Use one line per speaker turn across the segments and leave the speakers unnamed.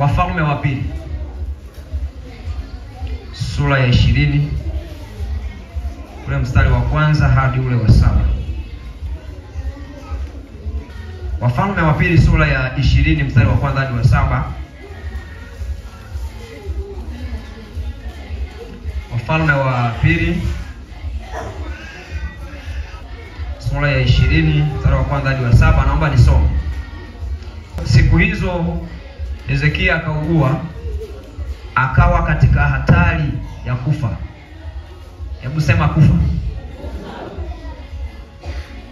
Wafalme wa Pili sura ya 20 ule mstari wa kwanza hadi ule wa 7. Wafalme wa Pili sura ya 20 mstari wa kwanza hadi wa 7. Wafalme wa Pili sura ya 20 mstari wa kwanza hadi wa 7. Naomba nisome. Siku hizo Hezekia akaugua, akawa katika hatari ya kufa. Hebu sema kufa.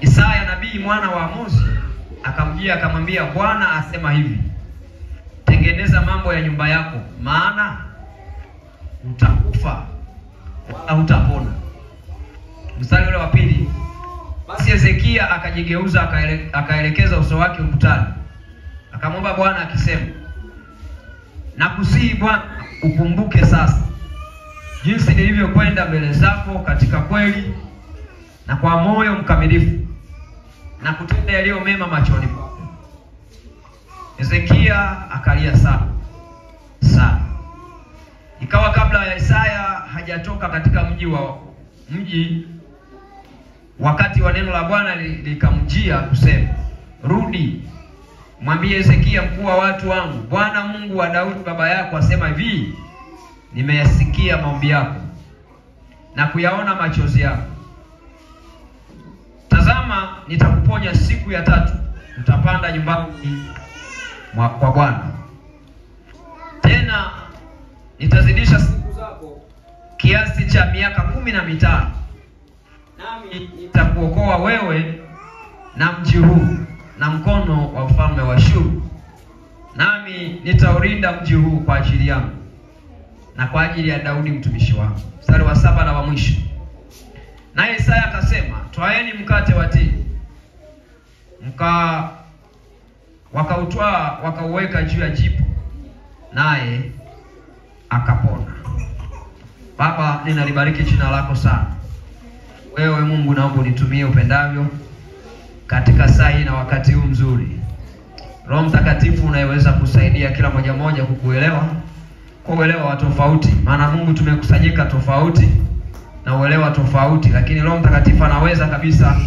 Isaya nabii mwana wa Amozi akamjia akamwambia, Bwana asema hivi, tengeneza mambo ya nyumba yako, maana utakufa wala hutapona. Mstari ule wa pili. Basi Hezekia akajigeuza akaelekeza uso wake ukutani, akamwomba Bwana akisema, nakusihi Bwana, ukumbuke sasa jinsi nilivyokwenda mbele zako katika kweli na kwa moyo mkamilifu, na kutenda yaliyo mema machoni pako. Hezekia akalia sana. Ikawa kabla ya Isaya hajatoka katika mji, wakati wa neno la Bwana likamjia kusema, rudi, mwambie Hezekia mkuu wa watu wangu, Bwana Mungu wa Daudi baba yako asema hivi, nimeyasikia maombi yako na kuyaona machozi yako. Tazama, nitakuponya siku ya 3, utapanda nyumbani kwa Bwana. Tena nitazidisha siku zako kiasi cha miaka 15, nami nitakuokoa wewe na mji huu na mkono wa mfalme wa Ashuru, nami nitaulinda mji huu kwa ajili yangu na kwa ajili ya Daudi mtumishi wangu. Mstari wa 7 na wa mwisho. Naye Isaya akasema, twaeni mkate wa tini. Wakautwaa wakauweka juu ya jipu, naye akapona. Baba, ninalibariki jina lako sana. Wewe Mungu, naomba unitumie upendavyo katika saa hii na wakati huu mzuri. Roho Mtakatifu unayeweza kusaidia kila mmoja kukuelewa, kwa uelewa wa tofauti. Maana Mungu tumekusanyika tofauti na uelewa tofauti, lakini Roho Mtakatifu anaweza kabisa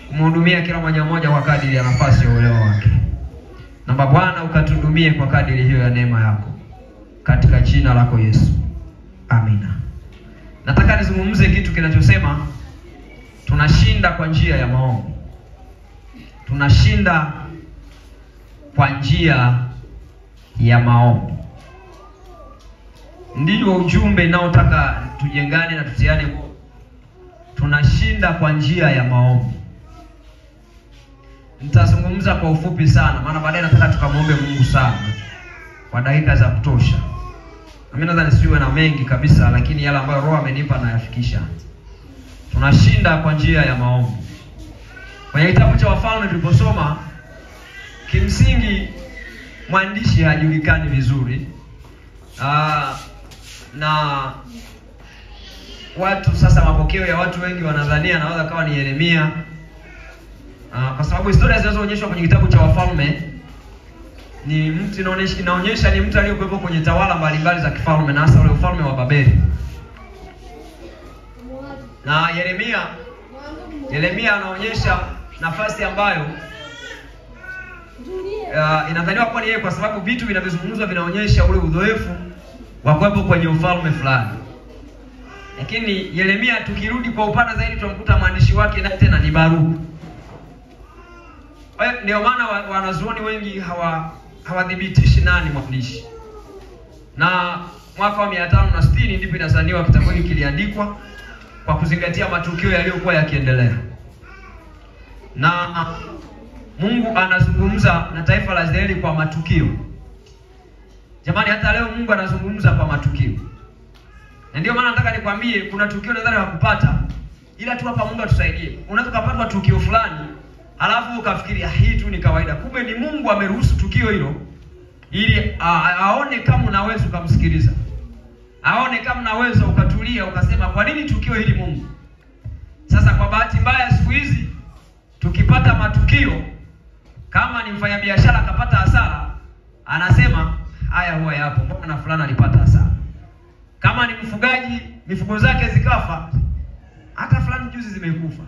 kumhudumia kila mmoja kwa kadiri ya nafasi ya uelewa wake. Naomba Bwana ukatuhudumie kwa kadiri hiyo ya neema yako, katika jina lako Yesu. Amina. Nataka nizungumze kitu kinachosema tunashinda kwa njia ya maombi. Tunashinda kwa njia ya maombi. Ndio ujumbe naotaka tujengane na tutiane. Tunashinda kwa njia ya maombi. Nitazungumza kwa ufupi sana, maana baadaye nataka tukamwombe Mungu sana kwa dakika za kutosha. Mimi nadhani nisiwe na mengi kabisa, lakini yale ambayo Roho amenipa nayafikisha. Tunashinda kwa njia ya maombi. Kwenye kitabu cha Wafalme tuliposoma, kimsingi mwandishi hajulikani vizuri. Na watu sasa, mapokeo ya watu wengi wanadhania anaweza kawa ni Yeremia. Kwa sababu historia zinazoonyeshwa kwenye kitabu cha Wafalme ni mtu inaonyesha ni mtu aliyekuwepo kwenye tawala mbalimbali za kifalme, na hasa ule ufalme wa Babeli. Na Yeremia anaonyesha nafasi ambayo inadhaniwa kuwa ni yeye, kwa sababu vitu vinavyozungumzwa vinaonyesha ule udhoefu wa kuwepo kwenye ufalme fulani. Lakini Yeremia, tukirudi kwa upana zaidi, tunamkuta mwandishi wake na tena ni Baruku. Kwa hiyo ndio maana wanazuoni wengi hawadhibitishi nani mwandishi. Na mwaka wa 560 ndipo inazaniwa kitabu hiki kiliandikwa, kwa kuzingatia matukio yaliyokuwa yakiendelea. Na Mungu anazungumza na taifa la Israeli kwa matukio. Jamani, hata leo Mungu anazungumza kwa matukio. Na ndio maana nataka nikwambie, kuna tukio nadhani hakupata, ila tu hapa Mungu atusaidie. Unaweza kupatwa tukio fulani, halafu ukafikiria hii tu ni kawaida. Kumbe ni Mungu ameruhusu tukio hilo ili aone kama unaweza kumsikiliza. Aone kama unaweza ukatulia ukasema, kwa nini tukio hili Mungu? Sasa kwa bahati mbaya siku hizi tukipata matukio, kama ni mfanyabiashara akapata hasara, anasema haya huwa yapo, mbona na fulani alipata hasara. Kama ni mfugaji, mifugo zake zikafa, hata fulani juzi zimekufa.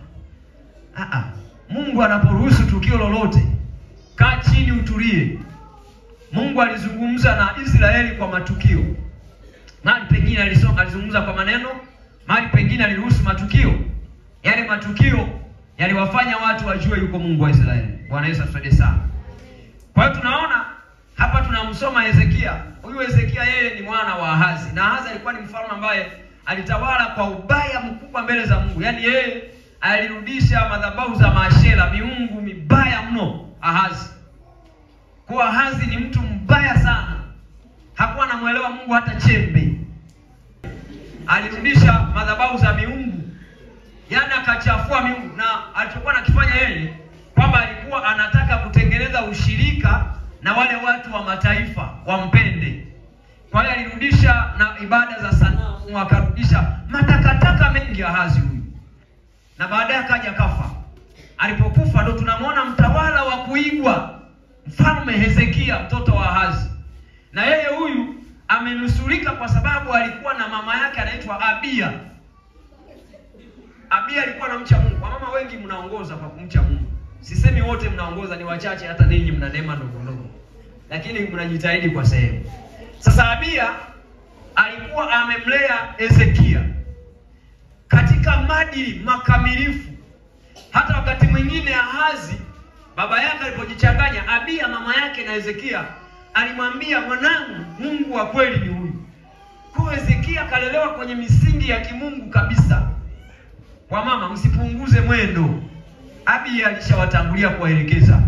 Mungu anaporuhusu tukio lolote, kaa chini utulie. Mungu alizungumza na Israeli kwa matukio. Mahali pengine alizungumza kwa maneno, mahali pengine aliruhusu matukio. Yale matukio yaliwafanya watu wajue yuko Mungu wa Israeli. Bwana Yesu asifiwe sana. Kwa hiyo tunaona hapa tunamsoma Hezekia. Huyu Hezekia yeye ni mwana wa Ahazi. Na Ahazi alikuwa ni mfalme ambaye alitawala kwa ubaya mkubwa mbele za Mungu. Yaani yeye alirudisha madhabahu za Maashera, miungu mibaya mno Ahazi. Kwa Ahazi ni mtu mbaya sana. Hakuwa anamuelewa Mungu hata chembe. Alirudisha madhabahu za miungu. Yaani akachafua miungu, na alichokuwa anakifanya yeye kwamba alikuwa anataka kutengeneza ushirika na wale watu wa mataifa wampende. Kwa hiyo alirudisha na ibada za sanamu, akarudisha matakataka mengi Ahazi huyu. Na baadaye akaja kafa. Alipokufa ndo tunamwona mtawala wa kuigwa, Mfalme Hezekia, mtoto wa Ahazi. Na yeye huyu amenusurika kwa sababu alikuwa na mama yake anaitwa Abia. Abia alikuwa anamcha Mungu. Wamama wengi mnaongoza kwa kumcha Mungu. Sisemi wote mnaongoza, ni wachache, hata ninyi mna neema ndogo ndogo. Lakini mnajitahidi kwa sehemu. Sasa Abia alikuwa amemlea Hezekia katika maadili makamilifu. Hata wakati mwingine Ahazi baba yake alipojichanganya, Abia mama yake na Hezekia alimwambia, mwanangu, Mungu wa kweli ni huyu. Kwa Hezekia kalelewa kwenye misingi ya kimungu kabisa. Kwa mama msipunguze mwendo. Abia alishawatangulia kuwaelekeza.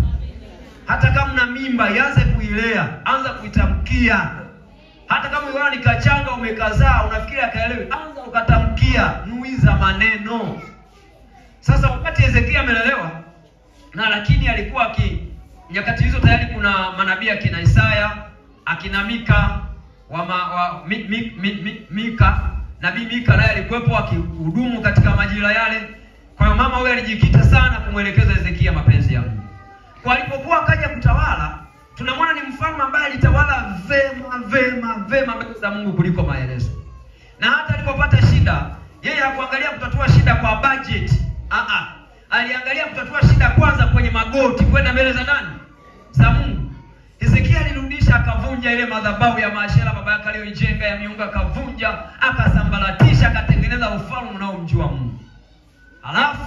Hata kama una mimba, ianze kuilea, anza kuitamkia. Hata kama wewe ni kachanga umekazaa, unafikiri akaelewe, anza ukatamkia, nuiza maneno. Sasa wakati Hezekia amelelewa, na lakini alikuwa nyakati hizo tayari kuna manabii akina Isaya, akina Mika, Mika, nabii Mika naye alikuwepo akihudumu katika majira yale. Kwa hiyo mama huyo alijikita sana kumwelekeza Hezekia mapenzi ya Mungu. Kwa alipokuwa akaja kutawala, tunamwona ni mfalme ambaye alitawala vema mbele za Mungu kuliko maelezo. Na hata alipopata shida, yeye hakuangalia kutatua shida kwa budget. Aliangalia kutatua shida kwanza kwenye magoti, kwenda mbele za nani? Za Mungu. Hezekia alirudisha, akavunja ile madhabahu ya Maashera baba yake aliyoijenga ya miungu, akavunja, akasambaratisha, akatengeneza ufalme unaomjua Mungu. Alafu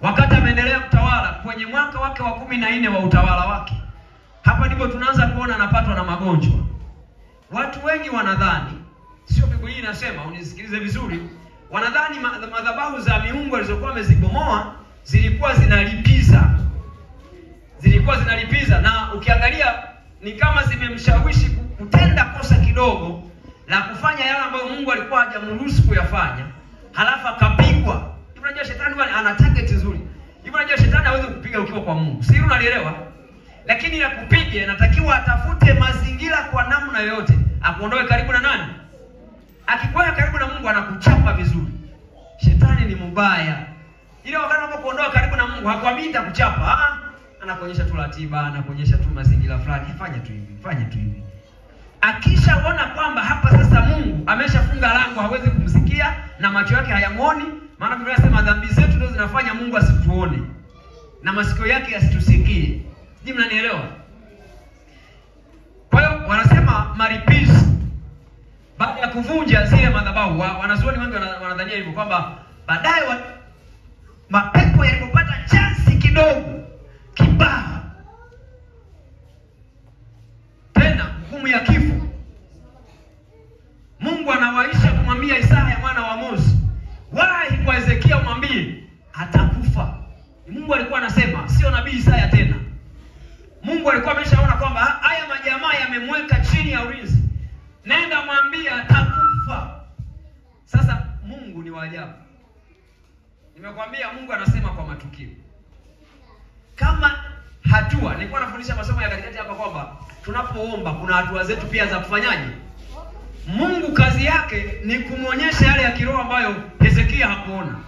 wakati ameendelea kutawala kwenye mwaka wake wa 14 wa utawala wake, hapa ndipo tunaanza kuona anapatwa na magonjwa. Watu wengi wanadhani, sio Biblia inasema, unisikilize vizuri, wanadhani madhabahu za miungu alizokuwa amezibomoa zilikuwa zinalipiza, na ukiangalia ni kama zimemshawishi kutenda kosa kidogo la kufanya yale ambayo Mungu alikuwa hajamruhusu kuyafanya, halafu akapigwa. Unajua shetani ana target nzuri. Hivi unajua shetani hawezi kupiga ukiwa kwa Mungu. Sio, unalielewa? Lakini ya kupiga inatakiwa atafute mazingira kwa namna yoyote akuondoe karibu na nani? Akikuwa karibu na Mungu anakuchapa vizuri. Shetani ni mbaya. Ile wakati unapokuondoa karibu na Mungu hakwambii kuchapa. Anakuonyesha tu ratiba, anakuonyesha tu mazingira fulani, fanya tu hivi. Akishaona kwamba hapa sasa Mungu ameshafunga lango, hawezi kumsikia na macho yake hayamuoni, maana Biblia inasema dhambi zetu ndio zinafanya Mungu asituone na masikio yake yasitusikie. Sijui mnanielewa? Kwa hiyo wanasema maripizi baada ya kuvunja zile madhabahu, wanazuoni wengi wanadhania hivyo kwamba baadaye mapepo yalipopata chance kidogo kibaya, tena hukumu ya kifo, Mungu anawaisha kumwambia Isaya mwana wa Amozi, wahi kwa Hezekia umwambie atakufa. Mungu alikuwa anasema, sio nabii Isaya tena. Mungu alikuwa ameshaona kwamba haya majamaa yamemweka chini ya ulinzi. Nenda mwambie atakufa. Sasa Mungu ni wa ajabu. Nimekwambia Mungu anasema kwa matukio. Kama hatua, nilikuwa nafundisha masomo ya katikati hapa kwamba tunapoomba kuna hatua zetu pia za kufanyaje? Mungu kazi yake ni kumuonyesha yale ya kiroho ambayo Hezekia hakuona.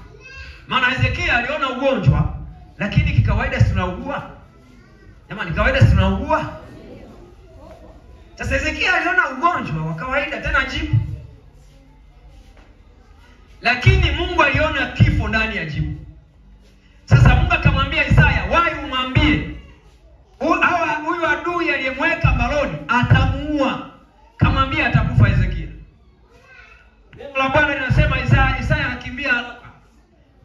Maana Hezekia aliona ugonjwa, lakini kikawaida si tunaugua. Jamani, kawaida si tunaugua. Sasa Hezekia aliona ugonjwa wa kawaida tena jipu. Lakini Mungu aliona kifo ndani ya jipu. Sasa Mungu akamwambia Isaya, "Wahi umwambie huyu adui aliyemweka mbaloni atamuua." Kamwambia atakufa Hezekia. Neno la Bwana linasema Isaya anakimbia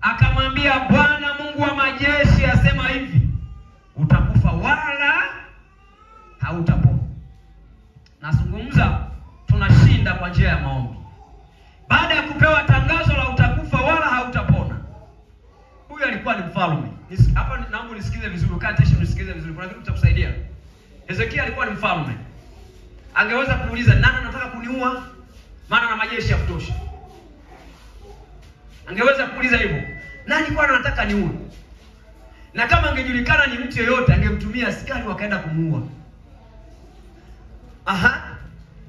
akamwambia, "Bwana Mungu wa majeshi asema hivi, utakufa wala hautapona." Nazungumza tunashinda kwa njia ya maombi. Baada ya kupewa tangazo la utakufa wala hautapona, huyu alikuwa ni mfalme. Hapa naomba nisikize vizuri, wakati nisikize vizuri, kuna kitu kitakusaidia. Hezekia alikuwa ni mfalme. Angeweza kuuliza, nani anataka kuniua? Maana na majeshi ya kutosha. Angeweza kuuliza hivyo, nani kwa anataka niue? Na kama angejulikana ni mtu yeyote, angemtumia askari wakaenda kumuua.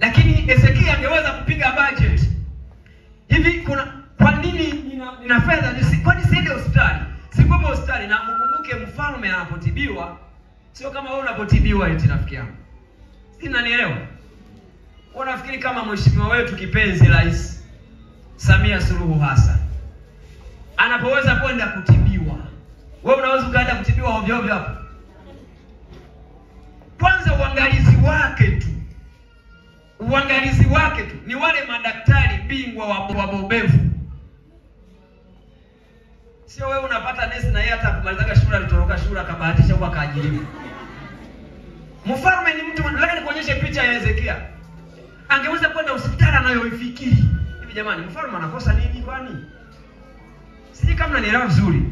Lakini Hezekia angeweza kupiga budget. Hivi kwa nini nina fedha kwani siende hospitali? Sikuwa hospitali na mkumbuke mfalme anapotibiwa sio kama wewe unapotibiwa eti rafiki yangu. Sina nielewa. Unafikiri kama mheshimiwa wetu kipenzi Rais Samia Suluhu Hassan anapoweza kwenda kutibiwa, wewe unaweza ukaenda kutibiwa ovyo ovyo hapo? Kwanza uangalizi wake tu ni wale madaktari bingwa wabobevu. Sio wewe unapata nesi na yeye hata kumaliza shule alitoroka shule akabahatisha huko akaajiriwa. Mfalme ni mtu, nataka nikuonyeshe picha ya Hezekia. Angeweza kwenda hospitali anayoifikiri. Hivi jamani, mfalme anakosa nini kwani? Sisi kama mnanielewa vizuri.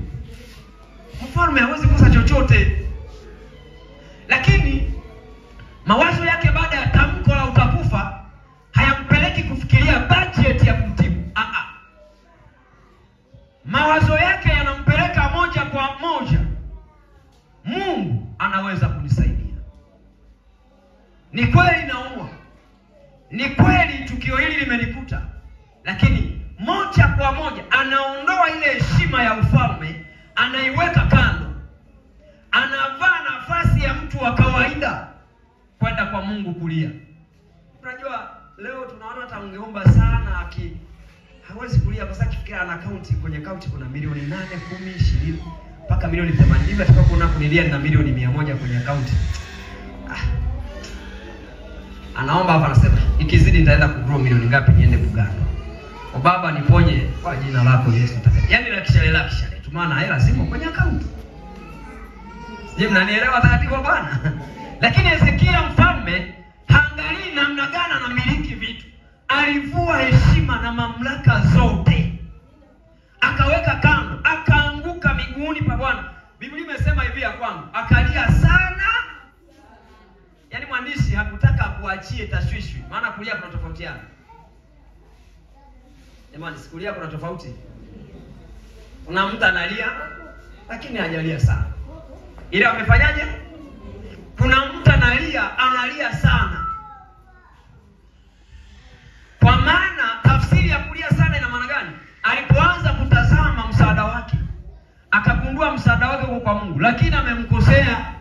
Mfalme hawezi kukosa chochote. Lakini mawazo yake baada ya tamko la utakufa hayampeleki kufikiria budget ya kumtibu. Mawazo yake yanampeleka moja kwa moja, Mungu anaweza kunisaidia. Ni kweli naumwa. Ni kweli tukio hili limenikuta. Lakini moja kwa moja anaondoa ile heshima ya ufalme, anaiweka kando. Anavaa nafasi ya mtu wa kawaida kwenda kwa Mungu kulia. Unajua leo tunaona hata ungeomba sana hawezi kulia kwa sababu kifikira ana account, kwenye account kuna milioni 8, 10, 20 mpaka milioni 80. Hivi atakapoona kunilia na milioni 100 kwenye account. Anaomba hapa anasema, ikizidi nitaenda kugrow milioni ngapi niende Buganda. O Baba niponye kwa jina lako Yesu. Yaani la kishale tu, maana hela zimo kwenye account. Je, mnanielewa taratibu Bwana? Lakini Hezekia mfalme haangalii namna gani anamiliki vitu. Alivua heshima na mamlaka zote, akaweka kando, akaanguka miguuni pa Bwana. Biblia imesema hivi ya kwangu, akalia sana. Yaani mwandishi hakutaka kuachie tashwishwi, maana kulia kuna tofautiana. Jamani, sikulia kuna tofauti. Kuna mtu analia lakini hajalia sana. Ila amefanyaje? Kuna mtu analia sana. Kwa maana tafsiri ya kulia sana ina maana gani? Alipoanza kutazama msaada wake, akagundua msaada wake uko kwa Mungu, lakini amemkosea.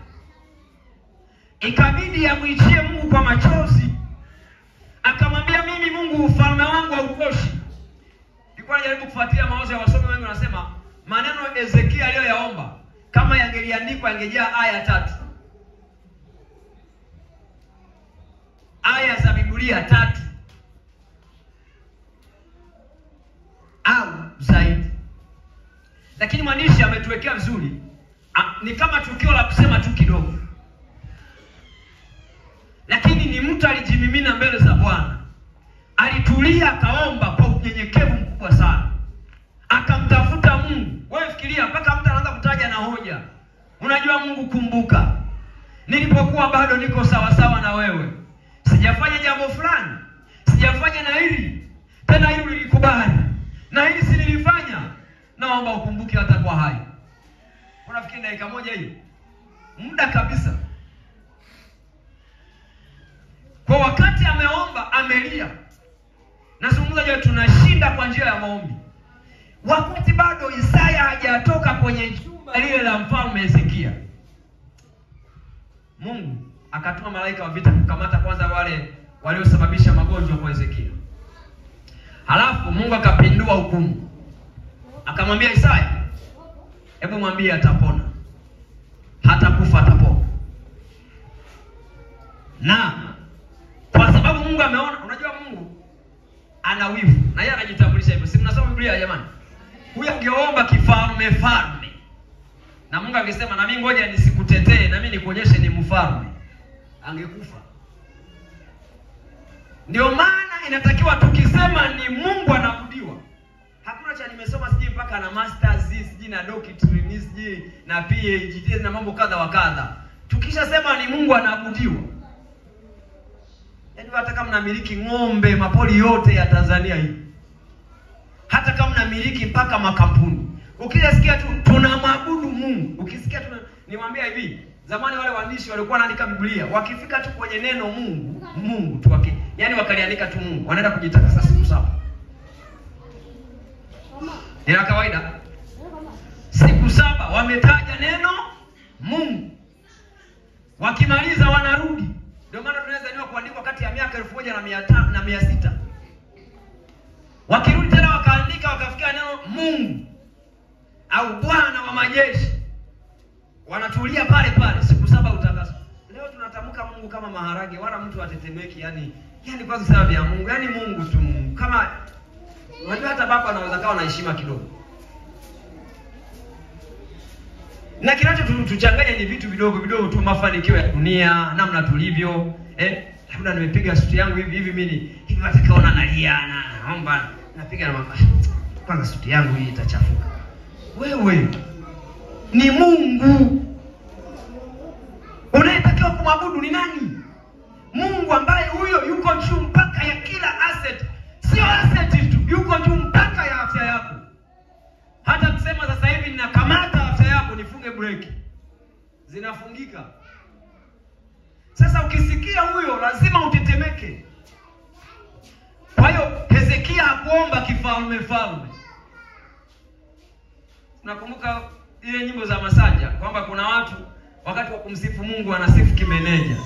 Ikabidi amwichie Mungu kwa machozi. Akamwambia, mimi Mungu ufalme wangu hautoshi. Nilikuwa najaribu kufuatilia mawazo ya wasomi wengi, wanasema maneno Hezekia aliyoyaomba kama yangeliandikwa yangejaa aya 3. Aya za Biblia 3 au zaidi. Lakini mwandishi ametuwekea vizuri. Ni kama tukio la kusema tu kidogo. Lakini ni mtu alijimimina mbele za Bwana. Alitulia, akaomba kwa unyenyekevu mkubwa sana. Akamtafuta Mungu. Wewe fikiria, mpaka mtu anaanza kutaja na hoja. Unajua Mungu, kumbuka nilipokuwa bado niko sawa na wewe, sijafanya jambo fulani, sijafanya na hili tena, hili ulikubali na hili si nilifanya, naomba ukumbuke hata kwa hai. Unafikiri dakika moja hiyo muda kabisa? Kwa wakati ameomba, amelia. Nazungumza je, tunashinda kwa njia ya maombi. Wakati bado Isaya hajatoka kwenye jumba lile la mfalme Hezekia, Mungu akatuma malaika wa vita kukamata kwanza wale waliosababisha magonjwa kwa Hezekia. Halafu Mungu akapindua hukumu. Akamwambia Isaya, hebu mwambie atapona. Hata kufa atapona. Na kwa sababu Mungu ameona, unajua Mungu ana wivu na yeye anajitambulisha hivyo. Si mnasoma Biblia jamani? Huyu angeomba kifalme falme. Na Mungu angesema na mimi ngoja nisikutetee na mimi nikuonyeshe ni mfalme. Angekufa. Ndio maana inatakiwa tukisema ni Mungu anaabudiwa. Hakuna cha nimesoma siji mpaka na masters siji na doctorate siji na PhD na mambo kadha wa kadha. Tukishasema ni Mungu anaabudiwa. Yaani hata kama mnamiliki ng'ombe mapoli yote ya Tanzania hii. Hata kama mnamiliki mpaka makampuni. Ukisikia tu tunamwabudu Mungu. Ukisikia tu niwaambia hivi, zamani wale waandishi walikuwa wanaandika Biblia, wakifika tu kwenye neno Mungu, Mungu tu yaani wakaliandika tu Mungu, wanaenda kujitakasa siku 7. Ni kawaida. Siku 7 wametaja neno Mungu. Wakimaliza wanarudi. Ndio maana tunaweza niwa kuandikwa kati ya miaka 1500 na 600. Wakirudi tena wakaandika wakafikia neno Mungu au Bwana wa majeshi. Wanatulia pale pale siku 7 utakasa. Leo tunatamka Mungu kama maharage wala mtu atetemeki yani kwa sababu ya Mungu. Yani Mungu tu Mungu. Kama unajua hata baba anaweza kawa na heshima kidogo. Na kinacho tuchanganya ni vitu vidogo vidogo tu, mafanikio ya dunia, namna tulivyo. Labda nimepiga suti yangu hivi mimi hivi watakaona naliana. Naomba napiga na mama. Kwanza suti yangu hii itachafuka. Wewe ni Mungu. Unayetakiwa kumwabudu ni nani? Mungu ambaye huyo yuko juu mpaka ya kila asset. Sio asset tu, yuko juu mpaka ya afya yako. Hata kusema sasa hivi ninakamata afya yako nifunge breki. Zinafungika. Sasa ukisikia huyo lazima utetemeke. Kwa hiyo Hezekia hakuomba kifalme falme. Nakumbuka ile nyimbo za Masanja kwamba kuna watu wakati wa kumsifu Mungu wanasifu kimeneja.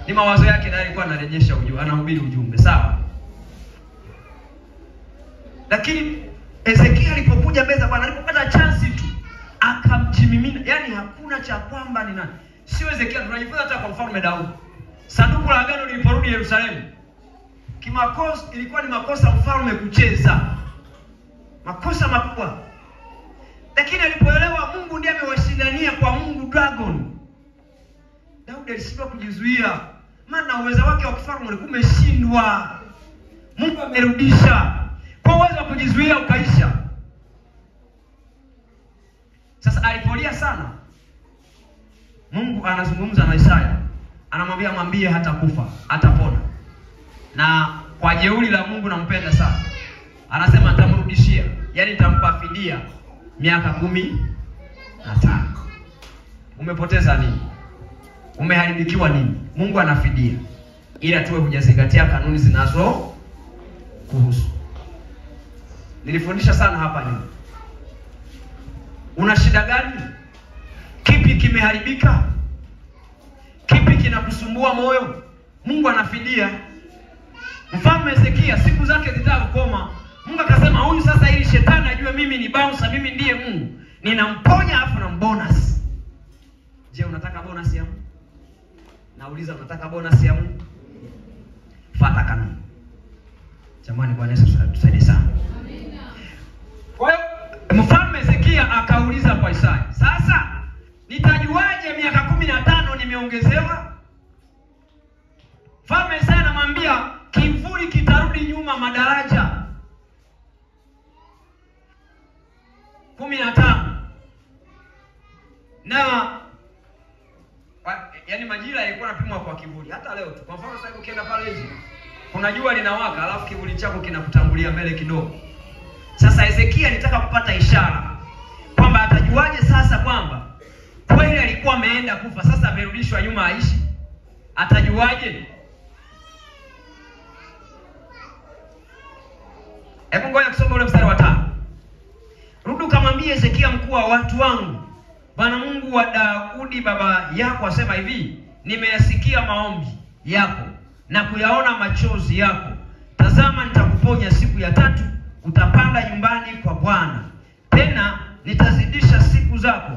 Ni mawazo yake na alikuwa anarejesha ujumbe, anahubiri ujumbe, sawa? Lakini Hezekia alipokuja mbele za Bwana, alipopata chance tu akamjimimina. Yaani hakuna cha kwamba ni nani. Sio Hezekia, tunajifunza hata kwa mfalme Daudi. Sanduku la agano liliporudi Yerusalemu, kimakosa ilikuwa ni makosa mfalme kucheza. Makosa makubwa. Lakini alipoelewa Mungu ndiye amewashindania kwa Mungu dragon, Daudi alishindwa kujizuia. Maana uwezo wake wa kifalme ulikuwa umeshindwa. Mungu amerudisha. Kwa uwezo wa kujizuia ukaisha. Sasa alipolia sana, Mungu anazungumza na Isaya. Anamwambia mwambie hata kufa, atapona. Na kwa jeuri la Mungu nampenda sana. Anasema nitamrudishia, yani nitampa fidia miaka 15. Umepoteza nini? Umeharibikiwa nini? Mungu anafidia. Ila tuwe hujazingatia kanuni zinazo kuhusu. Nilifundisha sana hapa nyuma. Una shida gani? Kipi kimeharibika? Kipi kinakusumbua moyo? Mungu anafidia. Mfalme Hezekia siku zake zitakoma. Mungu akasema huyu sasa ili shetani ajue mimi ni bouncer, mimi ndiye Mungu. Ninamponya afu na bonus. Je, unataka bonus ya Mungu? Nauliza, unataka bonus ya Mungu? Fuata kanuni. Jamani, Bwana Yesu tusaidie sana. Amina. Kwa hiyo mfalme Hezekia akauliza kwa Isaya, sasa nitajuaje miaka 15 nimeongezewa? Mfalme Isaya anamwambia kivuli kitarudi nyuma madaraja 15. Na yani majira yalikuwa yanapimwa kwa kivuli. Hata leo tu. Kwa mfano sasa ukienda pale hivi, kuna jua linawaka alafu kivuli chako kinakutangulia mbele kidogo. Sasa Hezekia alitaka kupata ishara kwamba atajuaje sasa kwamba kweli alikuwa ameenda kufa, sasa amerudishwa nyuma aishi. Atajuaje? Hebu ngoja tusome ule mstari wa 5. Rudi kamwambie Hezekia mkuu wa watu wangu Bwana Mungu wa Daudi baba yako asema hivi, nimeyasikia maombi yako na kuyaona machozi yako. Tazama, nitakuponya siku ya 3, utapanda nyumbani kwa Bwana. Tena nitazidisha siku zako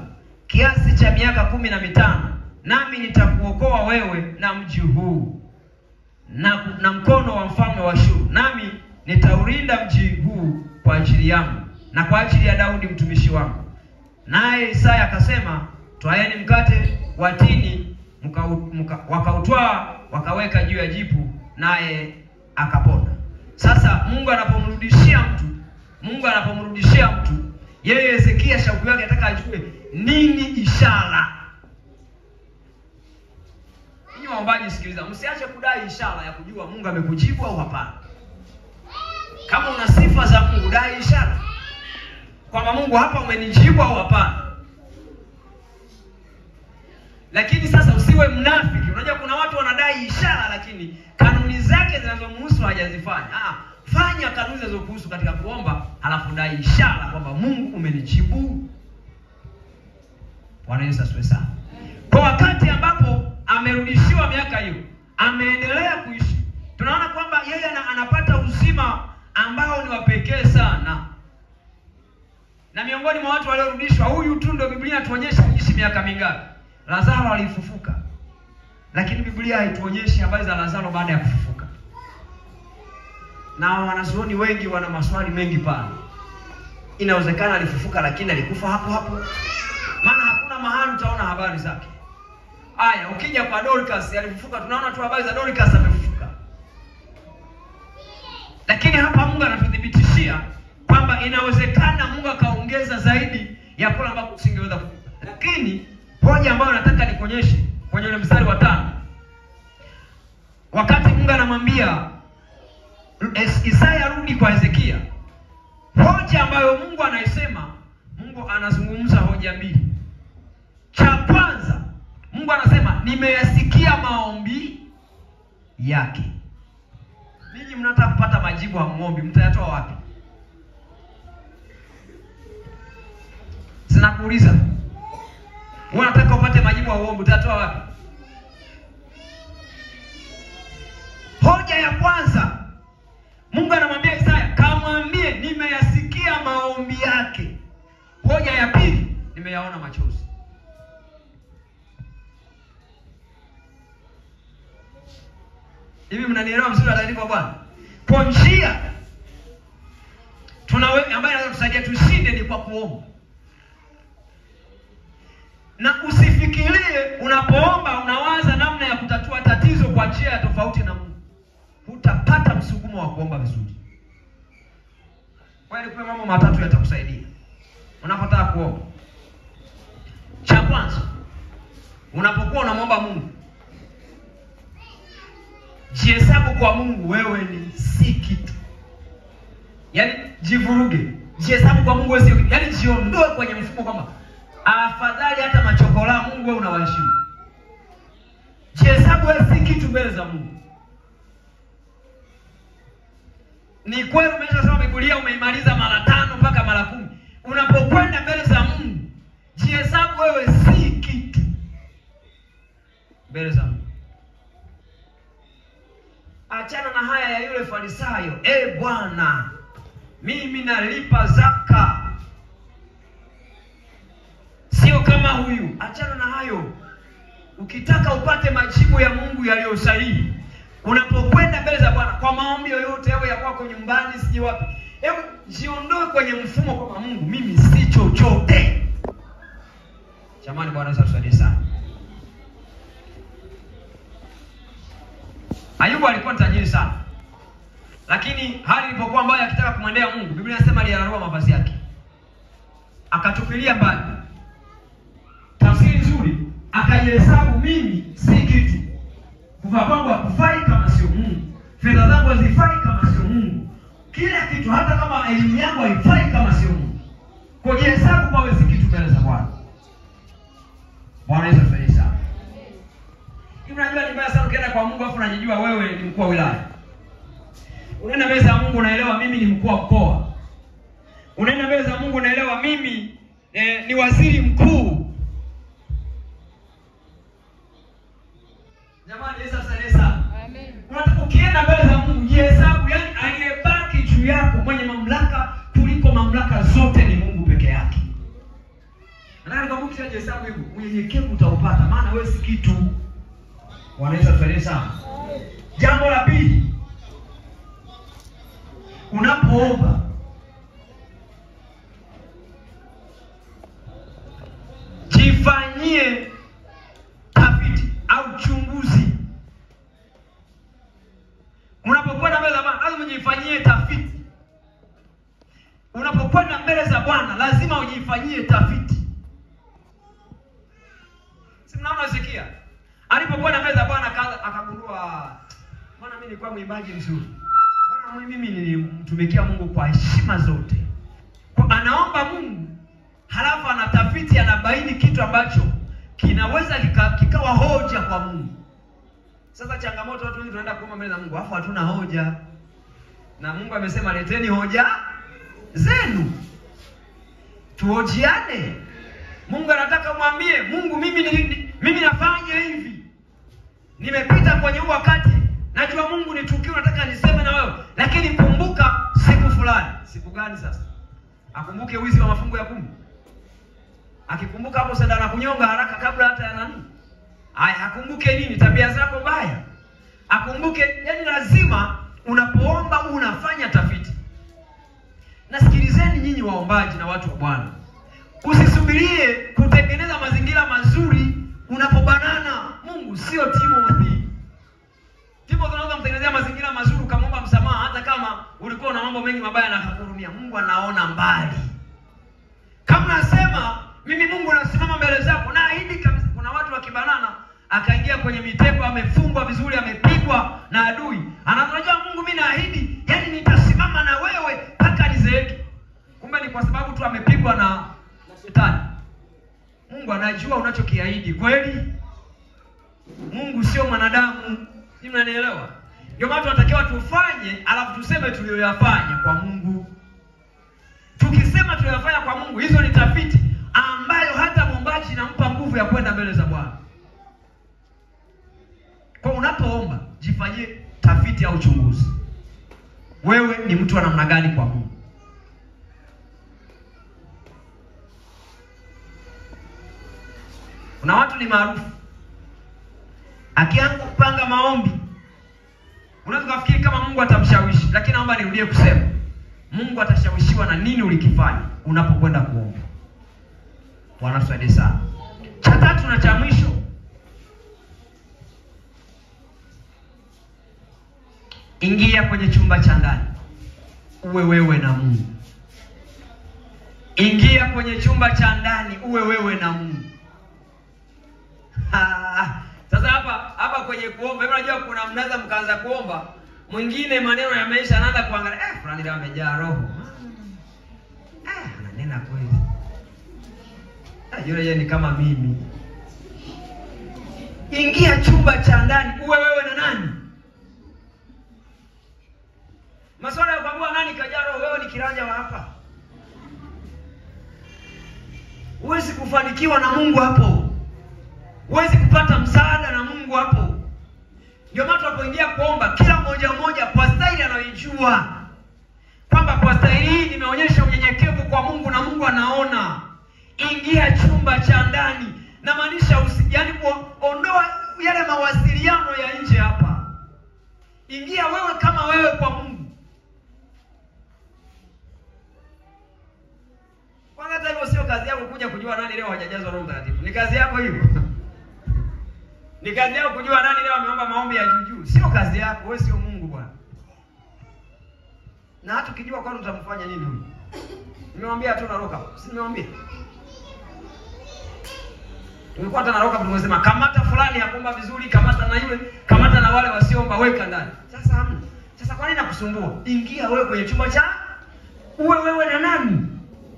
kiasi cha miaka 15, nami nitakuokoa wewe na mji huu na mkono wa mfalme wa Ashuru, nami nitaurinda mji huu kwa ajili yangu na kwa ajili ya Daudi mtumishi wangu. Naye Isaya akasema, twaeni mkate wa tini, wakautwaa wakaweka juu ya jipu, naye akapona. Sasa Mungu anapomrudishia mtu, yeye Hezekia shauku yake anataka ajue nini ishara. Ninyi waombaji, sikiliza, msiache kudai ishara ya kujua Mungu amekujibu au hapana. Kama una sifa za Mungu, dai ishara kwamba Mungu hapa umenijibu au hapana. Lakini sasa usiwe mnafiki. Unajua kuna watu wanadai ishara lakini kanuni zake zinazomhusu hajazifanya. Fanya kanuni zinazokuhusu katika kuomba, halafu dai ishara kwamba Mungu umenijibu. Bwana Yesu asifiwe sana. Kwa wakati ambapo amerudishiwa miaka hiyo, ameendelea kuishi, tunaona kwamba yeye anapata uzima ambao ni wa pekee sana. Na miongoni mwa watu waliorudishwa, huyu tu ndio Biblia inatuonyesha ishi miaka mingapi. Lazaro alifufuka, lakini Biblia haituonyeshi habari za Lazaro baada ya kufufuka. Na wanazuoni wengi wana maswali mengi pale. Inawezekana alifufuka lakini alikufa hapo hapo, maana hakuna mahali utaona habari zake. Aya, ukija kwa Dorcas alifufuka, tunaona tu habari za Dorcas amefufuka. Lakini hapa Mungu anatuthibitishia kwamba inawezekana Mungu akaongeza zaidi ya kula ambako usingeweza kufufuka. Lakini hoja ambayo nataka nikuonyeshe kwenye ule mstari wa 5, wakati Mungu anamwambia Isaya rudi kwa Hezekia, hoja ambayo Mungu anaisema, Mungu anazungumza hoja mbili. Cha kwanza, Mungu anasema nimeyasikia maombi yake. Ninyi mnataka kupata majibu ya maombi, mtayatoa wapi? Sinakuuliza. Unataka upate majibu ya maombi, utatoa wapi? Hoja ya kwanza, Mungu anamwambia Isaya, kamwambie nimeyasikia maombi yake. Hoja ya pili, nimeyaona machozi. Hivi mnanielewa mzuri alivyo Bwana? Kwa njia ambayo inaweza kusaidia tushinde ni kwa kuomba. Na usifikirie unapoomba unawaza namna ya kutatua tatizo kwa njia ya tofauti na Mungu. Hutapata msukumo wa kuomba vizuri. Kwa hiyo kuna mambo matatu yatakusaidia unapotaka kuomba. Cha kwanza, unapokuwa unamwomba Mungu, jihesabu kwa Mungu wewe ni si kitu. Yaani jivuruge. Jihesabu kwa Mungu wewe si kitu. Yaani jiondoe kwenye mfumo kwamba afadhali hata machokola Mungu wewe unawaheshimu. Jihesabu wewe si kitu mbele za Mungu. Ni kweli umeshasoma Biblia umeimaliza mara 5 mpaka mara 10. Unapokwenda mbele za Mungu, jihesabu wewe si kitu mbele za Mungu. Achana na haya ya yule Farisayo, Bwana, mimi nalipa zaka. Sio kama huyu. Achana na hayo. Ukitaka upate majibu ya Mungu yaliyo sahihi, unapokwenda mbele za Bwana kwa maombi yoyote yawe ya kwako nyumbani siji wapi, hebu jiondoe kwenye mfumo kwa Mungu mimi si chochote. Jamani, Bwana atusaidie sana. Ayubu alikuwa tajiri sana. Lakini hali ilipokuwa mbaya akitaka kumwendea Mungu, Biblia inasema aliyararua mavazi yake. Akatupilia mbali. Tafsiri nzuri, akajihesabu mimi si kitu. Kuvaa kwangu hakufai kama sio Mungu. Fedha zangu hazifai kama sio Mungu. Kila kitu, hata kama elimu yangu haifai kama sio Mungu. Kujihesabu kwa wewe si kitu mbele za Bwana. Bwana Yesu asifiwe sana. Unajua ni mbaya sana ukienda kwa Mungu afu unajijua wewe ni mkuu wa wilaya. Unaenda mbele za Mungu unaelewa mimi ni mkuu wa mkoa. Unaenda mbele za Mungu unaelewa mimi ni waziri mkuu. ukishajihesabu hivyo, unyenyekevu utaupata, maana wewe si kitu. Wanaweza tuelewe sana. Jambo la pili, unapoomba jifanyie tafiti au chunguzi. Unapokwenda mbele za Bwana lazima ujifanyie tafiti. Unapokwenda mbele za Bwana lazima ujifanyie tafiti. Si mnaona sikia? Alipokwenda mbele za Bwana akagundua, Bwana mimi nilikuwa mwimbaji mzuri. Bwana mimi nilimtumikia Mungu kwa heshima zote. Kwa anaomba Mungu, halafu anatafiti, anabaini kitu ambacho kinaweza kikawa hoja kwa Mungu. Sasa changamoto watu wengi tunaenda kuomba mbele za Mungu, alafu hatuna hoja. Na Mungu amesema leteni hoja zenu, tuhojiane. Mungu anataka umwambie Mungu, mimi nafanya hivi, nimepita kwenye huu wakati, najua Mungu ni tukio nataka niseme na wewe, lakini kumbuka siku fulani. Siku gani sasa? Akumbuke wizi wa mafungu ya 10. Akikumbuka hapo sasa na kunyonga haraka kabla hata ya nani. Akumbuke nini? Tabia zako mbaya. Akumbuke, yani lazima unapoomba unafanya tafiti. Nasikilizeni nyinyi waombaji na watu wa Bwana. Usisubirie kutengeneza mazingira mazuri unapobanana. Mungu sio Timothy. Timothy unaweza mtengenezea mazingira mazuri ukamwomba msamaha hata kama ulikuwa na mambo mengi mabaya na kuhurumia. Mungu anaona mbali. Kama nasema mimi Mungu nasimama mbele zako na ahidi kabisa, kuna watu wakibanana akaingia kwenye mitego, amefungwa vizuri, amepigwa na adui. Anajua Mungu mimi naahidi, yani nitasimama na wewe mpaka nizeeke. Kumbe ni kwa sababu tu amepigwa na shetani. Mungu anajua unachokiahidi kweli. Mungu sio mwanadamu. Ni mnanielewa? Ndio maana tunatakiwa tufanye alafu tuseme tuliyoyafanya kwa Mungu. Tukisema tuliyoyafanya kwa Mungu, hizo ni tafiti ambayo hata mwombaji inampa nguvu ya kwenda mbele za Bwana. Kwa unapoomba jifanyie tafiti au uchunguzi. Wewe ni mtu wa namna gani kwa Mungu? Kuna watu ni maarufu, akianza kupanga maombi unaweza kufikiri kama Mungu atamshawishi, lakini naomba nirudie kusema Mungu atashawishiwa na nini ulikifanya unapokwenda kuomba. Bwana tusaidie sana. Cha tatu na cha mwisho, ingia kwenye chumba cha ndani uwe wewe na Mungu. Ingia kwenye chumba cha ndani uwe wewe na Mungu. Sasa hapa kwenye kuomba, unajua kuna mnaza mkaanza kuomba, mwingine maneno yameisha anaanza kuangalia, fulani leo amejaa roho. Ananena kweli. Yeye ni kama mimi. Ingia chumba cha ndani uwe wewe na nani? Masuala ya kuambia nani kajaa roho, wewe ni kiranja wa hapa. Huwezi kufanikiwa na Mungu hapo. Huwezi kupata msaada na Mungu hapo. Ndio maana tunapoingia kuomba, kila mmoja kwa staili anayojua kwamba kwa staili hii nimeonyesha unyenyekevu kwa Mungu na Mungu anaona. Ingia chumba cha ndani. Na maanisha yani ondoa yale mawasiliano ya nje hapa. Ingia wewe kama wewe kwa Mungu. Kwanza hata hivyo sio kazi yako kuja kujua nani leo hajajazwa Roho Mtakatifu. Ni kazi yako hiyo. Ni kazi yako kujua nani leo ameomba maombi ya juu. Sio kazi yako, wewe sio Mungu bwana. Na hata ukijua kwani utamfanya nini huyu? Nimemwambia tu naroka. Si nimemwambia. Tulikuwa tunaroka tunasema kamata fulani hakuomba vizuri, kamata na yule, kamata na wale wasioomba weka ndani. Sasa hamna. Sasa kwa nini nakusumbua? Ingia wewe kwenye chumba cha uwe wewe na nani?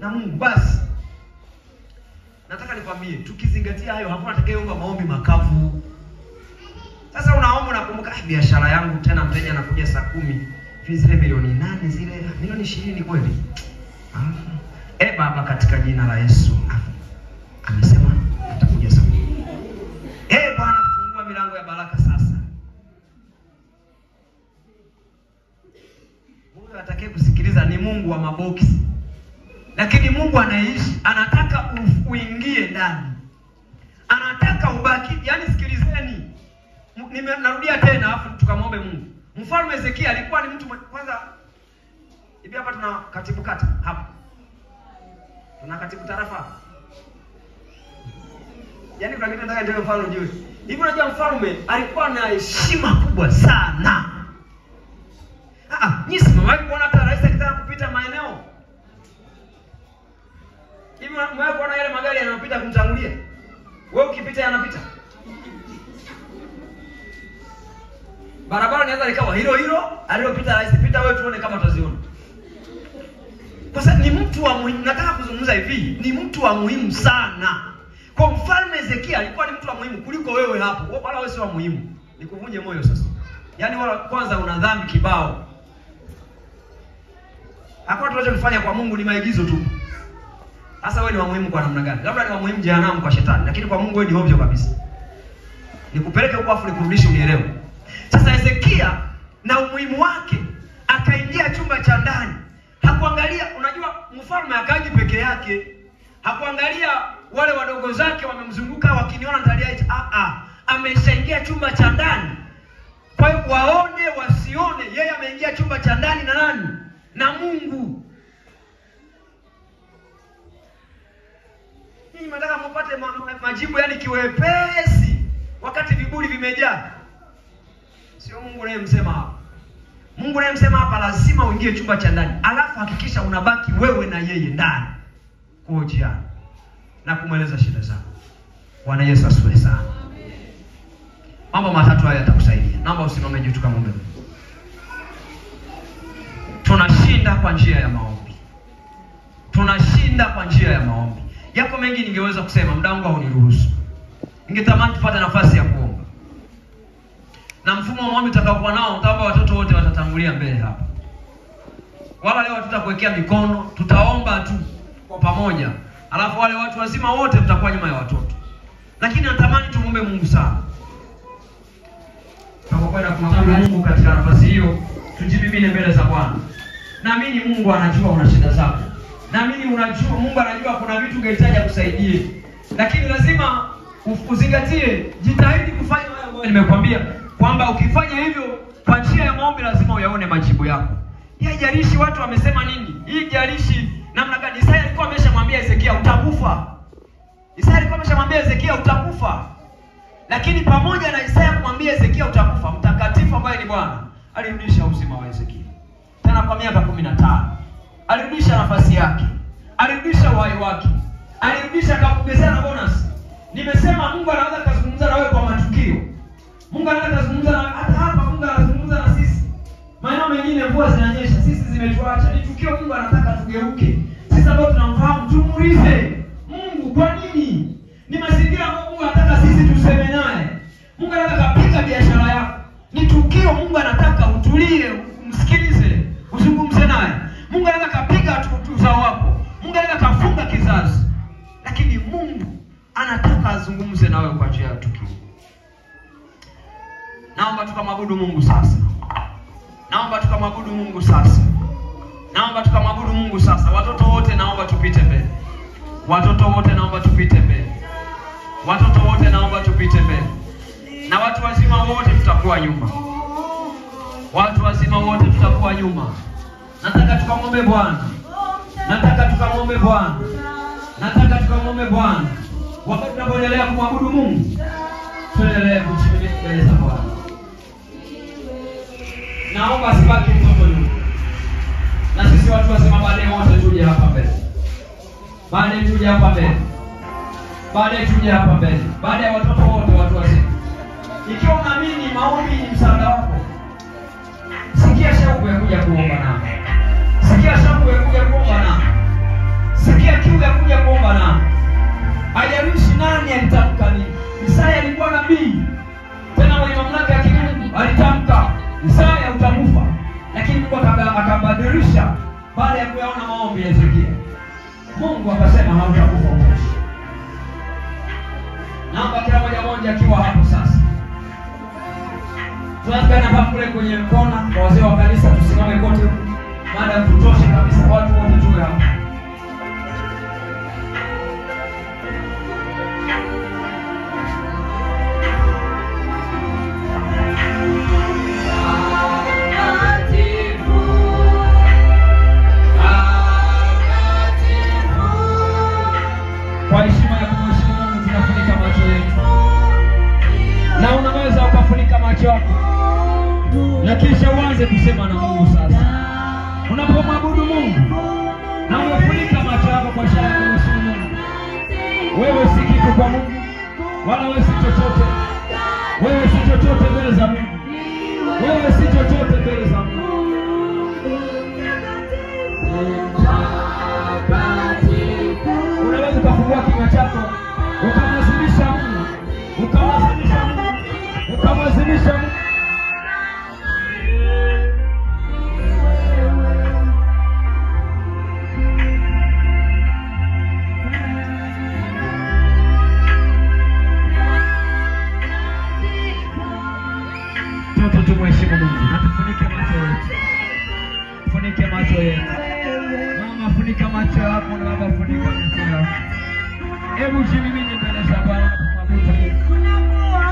Na Mungu basi. Nataka nikwambie, tukizingatia hayo hakuna atakayeomba maombi makavu. Sasa unaomba unakumbuka biashara yangu tena mteja anakuja saa 10. Zile milioni 8 zile milioni 20 kweli. Baba katika jina la Yesu. Amesema atakuja saa 10. Bwana fungua milango ya baraka sasa. Mungu atakaye kusikiliza ni Mungu wa maboksi. Lakini Mungu anaishi, anataka uingie ndani. Anataka ubaki. Yaani sikilizeni. Narudia tena afu tukamwombe Mungu. Mfalme Hezekia alikuwa ni mtu kwanza. Hivi hapa tuna katibu kata hapa. Tuna katibu tarafa. Yaani kuna kitu nataka ndio mfano ujue. Hivi unajua mfalme alikuwa na heshima kubwa sana. Nyinyi mmewahi kuona hata rais akitaka kupita maeneo? Hivi mmewahi kuona yale magari yanayopita kumtangulia? Wewe ukipita yanapita? Barabara inaweza ikawa hilo aliyopita rais, pita wewe tuone kama utaziona. Kwa sababu ni mtu wa muhimu. Nataka kuzungumza hivi, ni mtu wa muhimu sana. Kwa mfalme Hezekia alikuwa ni mtu wa muhimu kuliko wewe hapo. Wala wewe si wa muhimu. Nikuvunje moyo sasa. Yaani wala kwanza una dhambi kibao. Hakuna tunachofanya kwa Mungu ni maigizo tu. Sasa wewe ni wa muhimu kwa namna gani? Labda ni wa muhimu jehanamu kwa shetani, lakini kwa Mungu wewe ni ovyo kabisa. Nikupeleke huko afu nikurudishe unielewe. Sasa Hezekia na umuhimu wake akaingia chumba cha ndani. Hakuangalia, unajua mfalme akaji peke yake. Hakuangalia wale wadogo zake wamemzunguka wakiniona ndalia eti ameshaingia chumba cha ndani. Kwa hiyo waone wasione, yeye ameingia chumba cha ndani na nani? Na Mungu. Ninyi mnataka mpate majibu yani kiwepesi wakati viburi vimejaa. Sio Mungu anayemsema hapa. Mungu anayemsema hapa lazima uingie chumba cha ndani. Alafu hakikisha unabaki wewe na yeye ndani. Kuojiana na kumweleza shida zako. Bwana Yesu asifiwe sana. Mambo matatu haya yatakusaidia. Naomba usimame juu tukamwombe. Tunashinda kwa njia ya maombi. Tunashinda kwa njia ya maombi. Yako mengi ningeweza kusema, muda wangu hauniruhusu. Ningetamani tupate nafasi ya kuomba. Na mfumo wa maombi utakaokuwa nao, utaomba watoto wote watatangulia mbele hapa. Wala leo tutakuwekea mikono, tutaomba tu kwa pamoja. Alafu wale watu wazima wote tutakuwa nyuma ya watoto. Lakini natamani tumuombe Mungu sana. Tunapokwenda kumwabudu Mungu katika nafasi hiyo, tujibibine mbele za Bwana. Naamini Mungu anajua una shida zako. Naamini unajua Mungu anajua kuna vitu ungehitaji akusaidie. Lakini lazima uzingatie, jitahidi kufanya hayo ambayo nimekwambia kwamba ukifanya hivyo kwa njia ya maombi lazima uyaone majibu yako. Haijalishi watu wamesema nini. Haijalishi namna gani. Isaya alikuwa ameshamwambia Hezekia utakufa. Isaya alikuwa ameshamwambia Hezekia utakufa. Lakini pamoja na Isaya kumwambia Hezekia utakufa, mtakatifu ambaye ni Bwana alirudisha uzima wa Hezekia. Tena kwa miaka 15. Alirudisha nafasi yake. Alirudisha uhai wake. Alirudisha akakuongezea na bonus. Nimesema Mungu anaweza kuzungumza na wewe kwa matukio. Mungu anaweza kuzungumza na hata hapa Mungu anazungumza na sisi. Maana mengine mvua zinanyesha, sisi zimetuacha. Ni tukio Mungu anataka tugeuke. Sisi ambao tunamfahamu tumuulize Mungu kwa nini? Ni mazingira ambayo Mungu anataka sisi tuseme naye. Mungu anataka kupiga biashara yako. Ni tukio Mungu anataka utulie, umsikilize, uzungumze naye. Mungu anataka kupiga uzao wako. Mungu anataka kufunga kizazi. Lakini Mungu anataka azungumze nawe kwa njia ya tukio. Naomba tukamwabudu Mungu sasa. Naomba tukamwabudu Mungu sasa. Naomba tukamwabudu Mungu sasa. Watoto wote naomba tupite mbele. Watoto wote naomba tupite mbele. Watoto wote naomba tupite mbele. Na watu wazima wote tutakuwa nyuma. Watu wazima wote tutakuwa nyuma. Nataka tukamwombe Bwana. Nataka tukamwombe Bwana. Nataka tukamwombe Bwana. Wakati tunapoendelea kumwabudu Mungu, tuendelee kuchimika mbele za Bwana. Naomba sibaki mtoto nyuma. Na sisi watu wasema baadaye wote tuje hapa mbele. Baadaye tuje hapa mbele. Baadaye tuje hapa mbele. Baada ya watoto wote watu wasema. Ikiwa unaamini maombi ni msaada wako, sikia shauku ya kuja kuomba nami. Sikia shauku ya kuja kuomba nami. Sikia kiu ya kuja kuomba nami. Haijalishi nani alitamka nini. Isaya alikuwa nabii. Tena mwenye mamlaka ya kimungu alitamka Isaya utakufa. Lakini Mungu akabadilisha baada ya kuyaona maombi ya Hezekia. Mungu akasema hautakufa mwisho. Naomba kila mmoja akiwa hapo sasa. Tunataka hapa kule kwenye kona kwa wazee wa kanisa tusimame kote. Baada ya kutosha kabisa watu wote tuwe hapa. kichwa na kisha uanze kusema na Mungu sasa. Unapomwabudu Mungu na umefunika macho yako kwa ishara ya kumheshimu Mungu, wewe si kitu kwa Mungu, wala wewe si chochote. Wewe si chochote mbele za Mungu. Wewe si chochote mbele za Mungu. Unaweza kufungua kinywa chako ukamwazimisha Mungu, ukamwazimisha Mungu, ukamwazimisha Mungu. Tumheshimu Mungu na tufunike macho yetu. Funike macho yetu. Mama, funika macho yako na baba, funika macho yako. Hebu jimimine mbele za Bwana kumwabudu.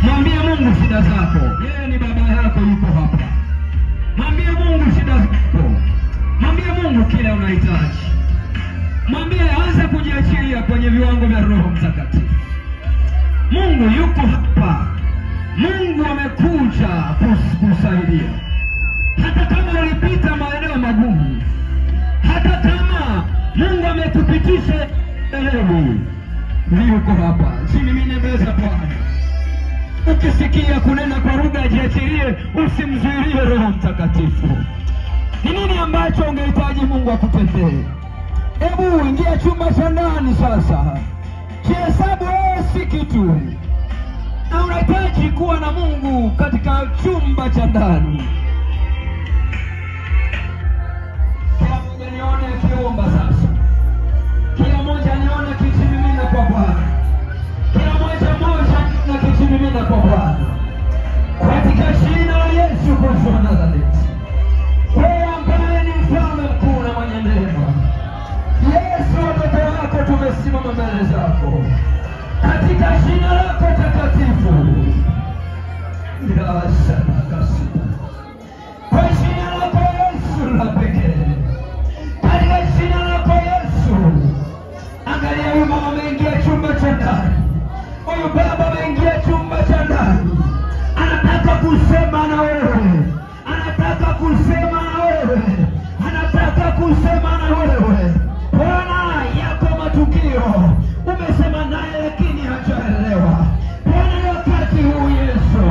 Mwambie Mungu shida zako. Yeye ni baba yako, yuko hapa. Mwambie Mungu shida zako. Mwambie Mungu kile unahitaji. Mwambie anza kujiachilia kwenye viwango vya Roho Mtakatifu. Mungu yuko hapa. Mungu amekuja kusaidia. Hata kama ulipita maeneo magumu, hata kama Mungu ametupitisha leo, yuko hapa. Jimimine mbele za Bwana. Ukisikia kunena kwa lugha, jiachilie, usimzuilie Roho Mtakatifu. Ni nini ambacho ungehitaji Mungu akutendee? Hebu ingia chumba cha ndani sasa. Jihesabu wewe si kitu, na unahitaji kuwa na Mungu katika chumba cha ndani. Kila mmoja nione akiomba sasa. Kila mmoja nione kijimimina kwa Bwana. Kila mmoja na kijimimina kwa Bwana. Katika jina la Yesu Kristo wa Nazareti. Wewe ambaye ni mfalme mkuu na mwenye neema, Yesu, watoto wako tumesimama mbele zako katika jina lako takatifu. Kwa jina lako Yesu la pekee, katika jina lako Yesu. Angalia, huyu mama ameingia chumba cha ndani, huyu baba ameingia chumba cha ndani, anataka kusema na wewe, anataka kusema na wewe, anataka kusema na wewe. Bwana, yako matukio umesema naye lakini hajaelewa. Bwana, wakati huu Yesu,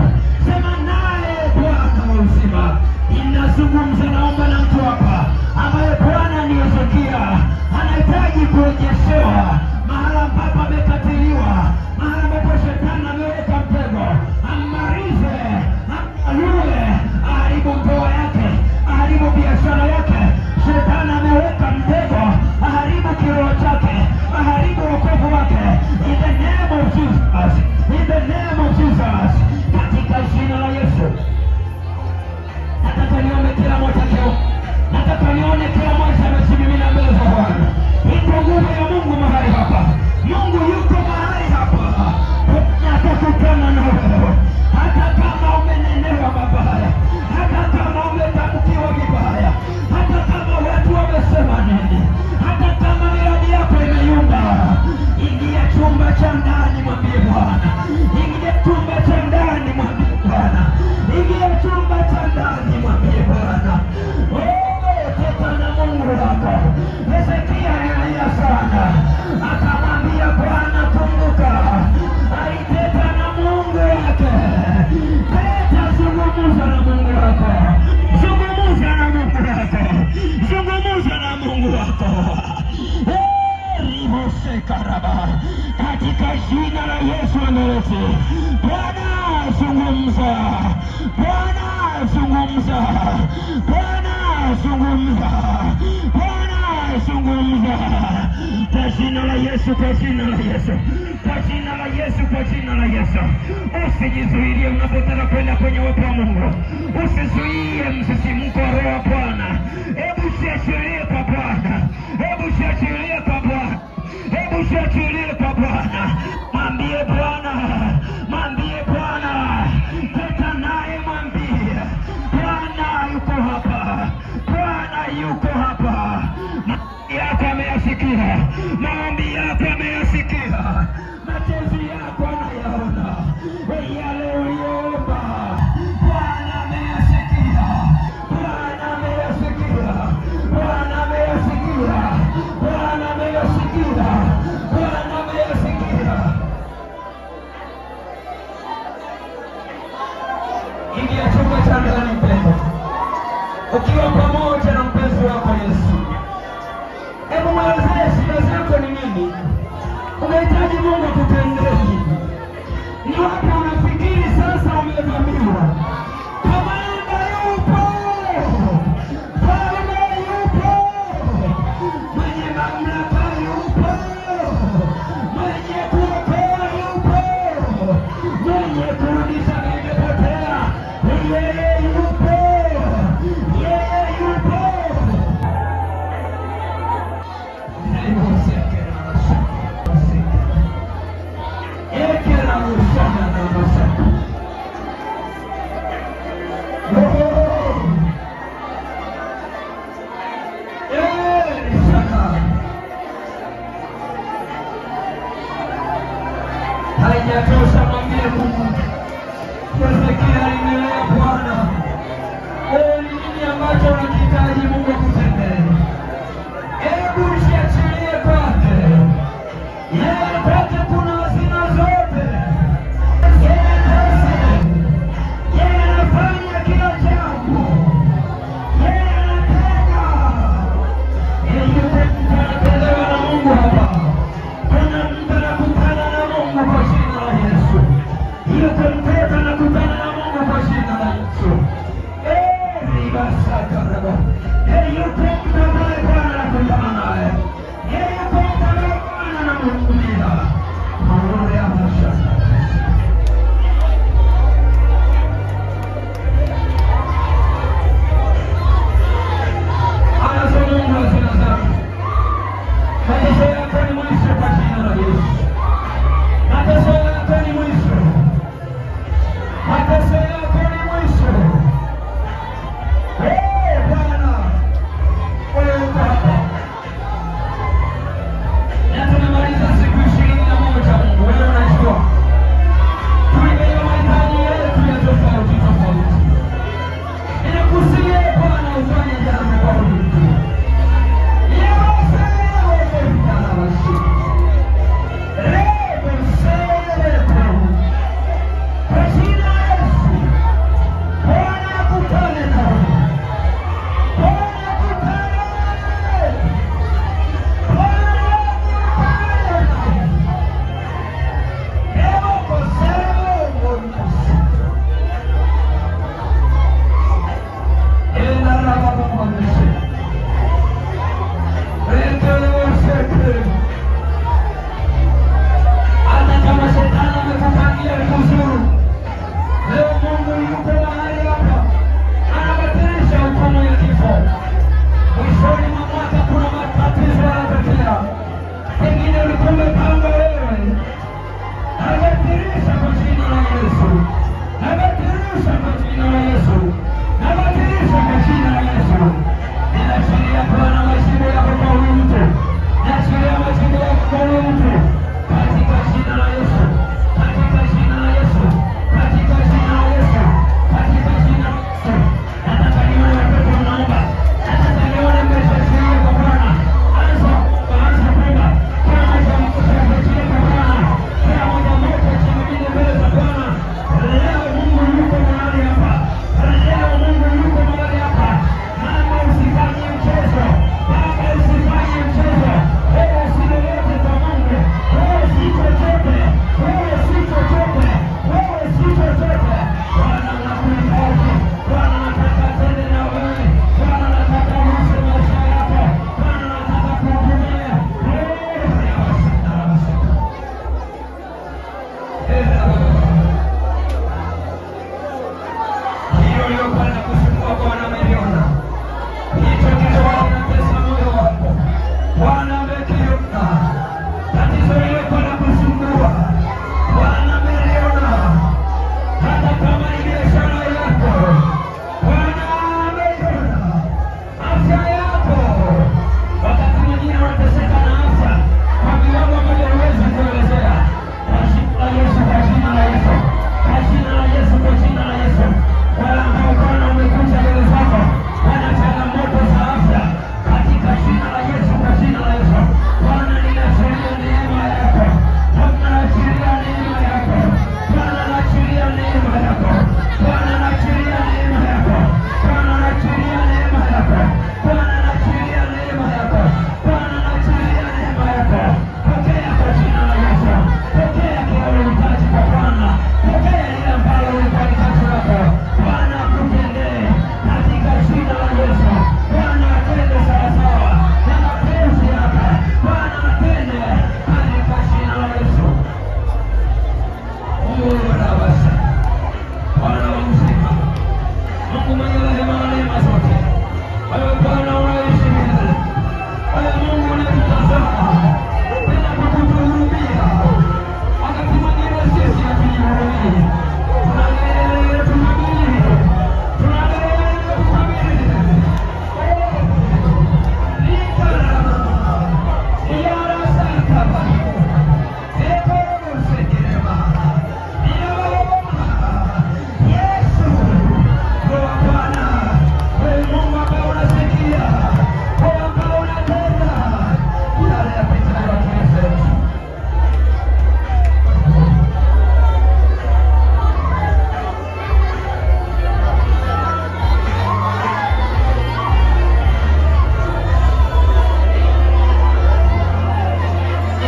sema naye Bwana wa uzima. Ninazungumza, naomba na mtu hapa ambaye Bwana ni Hezekia, anahitaji kurejeshewa mahala ambapo amekatiliwa, mahala ambapo shetani ameweka mtego. Amalize, aluwe, aharibu ndoa yake, aharibu biashara yake. Shetani ameweka mtego, aharibu kiroho chake, aharibu wokovu wake. In the name of Jesus, in the name of Jesus, katika jina la Yesu. Nataka nione kila mmoja leo, nataka nione kila mmoja amejimimina mbele za Bwana. Iko nguvu ya Mungu mahali hapa. Mungu yuko mahali hapa.
sekaraba. Katika jina la Yesu wa Nazareti. Bwana zungumza. Bwana zungumza. Bwana zungumza. Bwana zungumza. Kwa jina la Yesu, kwa jina la Yesu. Kwa jina la Yesu, kwa jina la Yesu. Usijizuilie unapotaka kwenda kwenye uwepo wa Mungu. Usizuie msisimko wa Roho wa Bwana. Hebu shiachilie kwa Bwana. Hebu shiachilie kwa Bwana. Hebu shiachilie kwa Bwana. Mwambie Bwana. Mwambie Bwana. Teta naye mwambie. Bwana yuko hapa. Bwana yuko hapa. Maombi yako ameyasikia. Maombi yako ameyasikia. Machozi yako anayaona. Yale uliomba. Bwana ameyasikia. Bwana ameyasikia. Bwana ameyasikia. Bwana ameyasikia. Bwana ameyasikia. Ingia chumba cha ndani mpendwa. Ukiwa pamoja na mpenzi wako Yesu. Hebu mwelezee shida zako ni nini? Unahitaji Mungu akutendee nini? Ni wapi unafikiri sasa umevamiwa? Kamanda yupo! Bwana yupo! Mwenye mamlaka yupo! Mwenye kuokoa yupo! Mwenye kurudisha vilivyopotea, yeye yupo! Yeye yupo! Haijatosha, mwambie Mungu. Kusikia nimeelewa Bwana. Ni nini ambacho unahitaji Mungu akutendee? Hebu shiachilie kwake. Yeye kwake kuna hazina zote. Yeye anafanya kila jambo. Yeye anatenda. Yeye yuko anapendwa na Mungu hapa. Kuna mtu anakutana na Mungu kwa jina la Yesu. Yuko mtoto anakutana na Mungu kwa jina la Yesu. Riba sakaraba.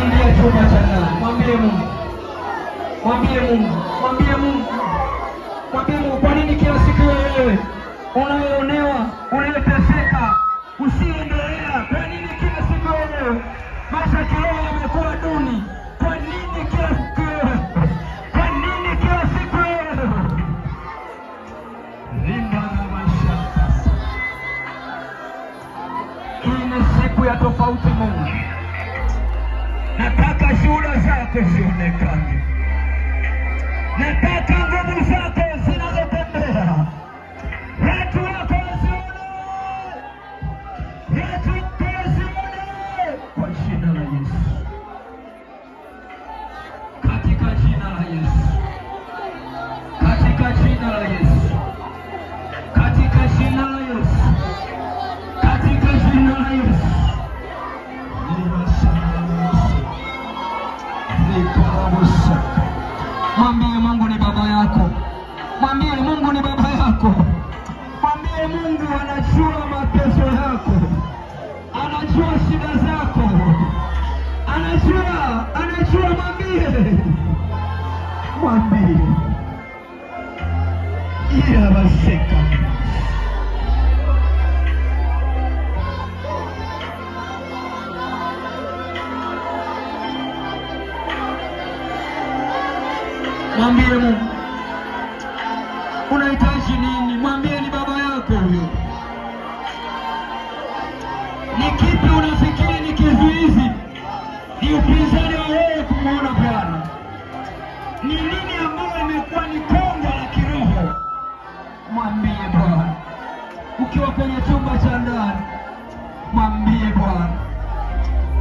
Ingia chumba cha ndani. Mwambie Mungu. Mwambie Mungu. Mwambie Mungu. Mwambie Mungu, kwa nini kila siku wewe unayeonewa, unayeteseka, usiendelea? Kwa nini kila siku wewe maisha kiroho yamekuwa duni? Kwa nini kila siku wewe? Kwa nini kila siku wewe? Limba na maisha. Hii ni siku ya tofauti Mungu. Nataka shuhuda zako zionekane. Nataka nguvu zako zinazotembea. Watu wako wazione. Watu wako wazione. Kwa jina la Yesu. Katika jina la Yesu. Katika jina la Yesu. Katika jina la Yesu. Katika jina la Yesu. Mwambie Mungu ni baba yako. Mwambie Mungu ni baba yako. Mwambie Mungu anajua mateso yako. Anajua shida zako. Anajua. Mwambie. Mwambie. Ila baseka. Mwambie Mungu. Unahitaji nini? Mwambie ni baba yako huyo. Ni kipi unafikiri ni kizuizi? Ni upinzani wa wewe kumuona Bwana? Ni nini ambayo imekuwa ni kongo la kiroho? Mwambie Bwana. Ukiwa kwenye chumba cha ndani, mwambie Bwana.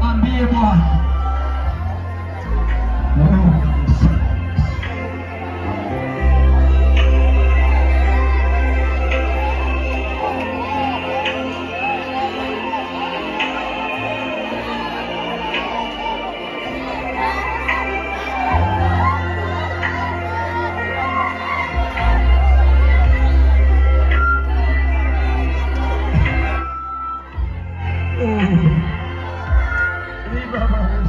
Mwambie Bwana. Baba.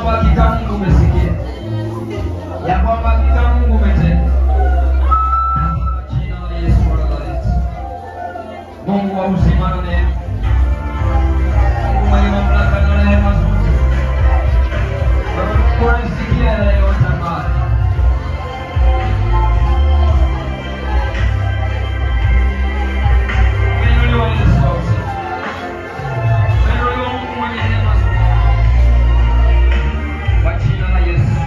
kwamba hakika Mungu umesikia, ya kwamba hakika Mungu umetenda. Katika jina la Yesu wa Nazareti, Mungu wa uzima na neema, Mungu mwenye mamlaka na rehema zote, Mungu unasikia yale yote ambayo umeinuliwa. Yesu wa uzima, umeinuliwa Mungu mwenye rehema zote, kwa jina la Yesu.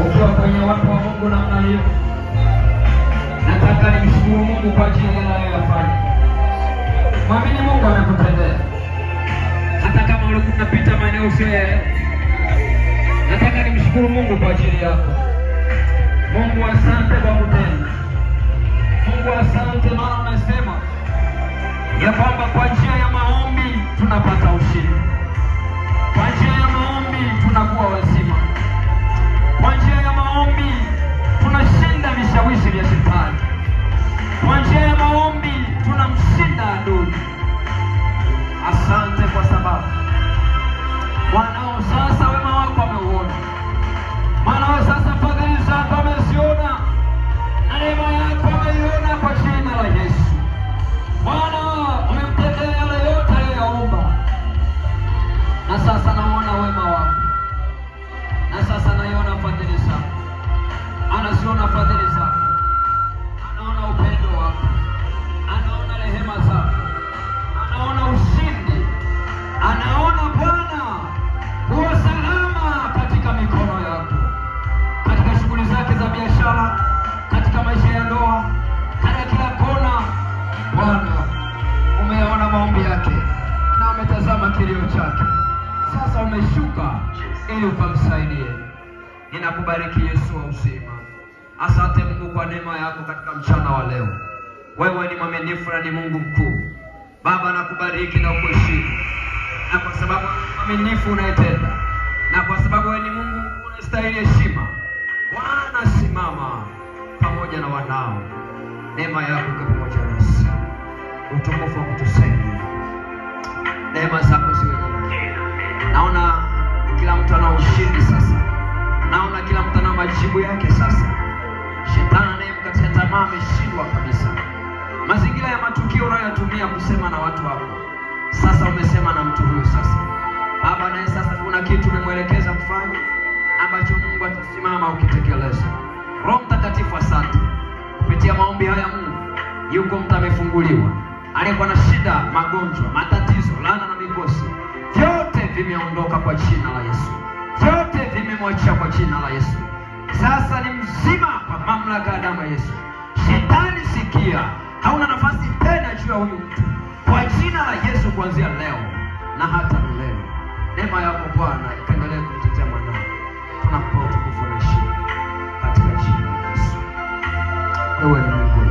Ukiwa kwenye watu wa Mungu namna hiyo, nataka nimshukuru Mungu kwa ajili ya anayoyafanya. Mwamini Mungu amekutendea. Hata kama ulikuwa unapita maeneo usiyoyaelewa, nataka nimshukuru Mungu kwa ajili yako. Mungu asante kwa kutenda. Mungu asante, maana umesema ya kwamba kwa njia ya maombi tunapata ushindi. Kwa njia ya maombi tunakuwa wazima. Kwa njia ya maombi tunashinda vishawishi vya shetani. Kwa njia ya maombi tunamshinda adui. Asante kwa sababu mwanao sasa wema wako ameuona. Mwanao sasa fadhili zako ameziona, na neema yako ameiona kwa jina la Yesu. Bwana, umemtendea yale yote aliyoyaomba, na sasa naona wema wako, na sasa naiona fadhili zako. Anaziona fadhili zako, anaona upendo wako, anaona rehema zako, anaona ushindi, anaona Bwana kuwa salama katika mikono yako, katika shughuli zake za biashara, katika maisha ya ndoa, katika kila kona. Bwana, umeona maombi yake na umetazama kilio chake. Sasa umeshuka ili ukamsaidie. Ninakubariki Yesu wa uzima. Asante Mungu kwa neema yako katika mchana wa leo. Wewe ni mwaminifu na ni Mungu mkuu. Baba, nakubariki na ukuheshimu. Na kwa sababu mwaminifu unayetenda, na kwa sababu wewe ni Mungu mkuu unastahili heshima, Bwana, simama pamoja na wanao. Neema yako iko pamoja nasi. Utukufu wa kutusaidia. Neema zako ziwe nyingi. Naona kila mtu ana ushindi sasa. Naona kila mtu ana majibu yake sasa. Shetani anayemkatia tamaa ameshindwa kabisa. Mazingira ya matukio unayotumia kusema na watu wako, sasa umesema na mtu huyu sasa. Baba, naye sasa kuna kitu umemwelekeza kufanya ambacho Mungu atasimama ukitekeleza. Roho Mtakatifu, asante. Kupitia maombi haya Mungu, yuko mtu amefunguliwa, aliyekuwa na shida, magonjwa, matatizo, laana na mikosi, vyote vimeondoka kwa jina la Yesu. Vyote vimemwachia kwa jina la Yesu. Sasa ni mzima kwa mamlaka ya damu ya Yesu. Shetani, sikia, hauna nafasi tena juu ya huyu mtu kwa jina la Yesu, kuanzia leo na hata milele. Neema yako Bwana ikaendelee kumtetea mwanao. Tunakupa utukufu na heshima katika jina la Yesu. Wewe ni Mungu.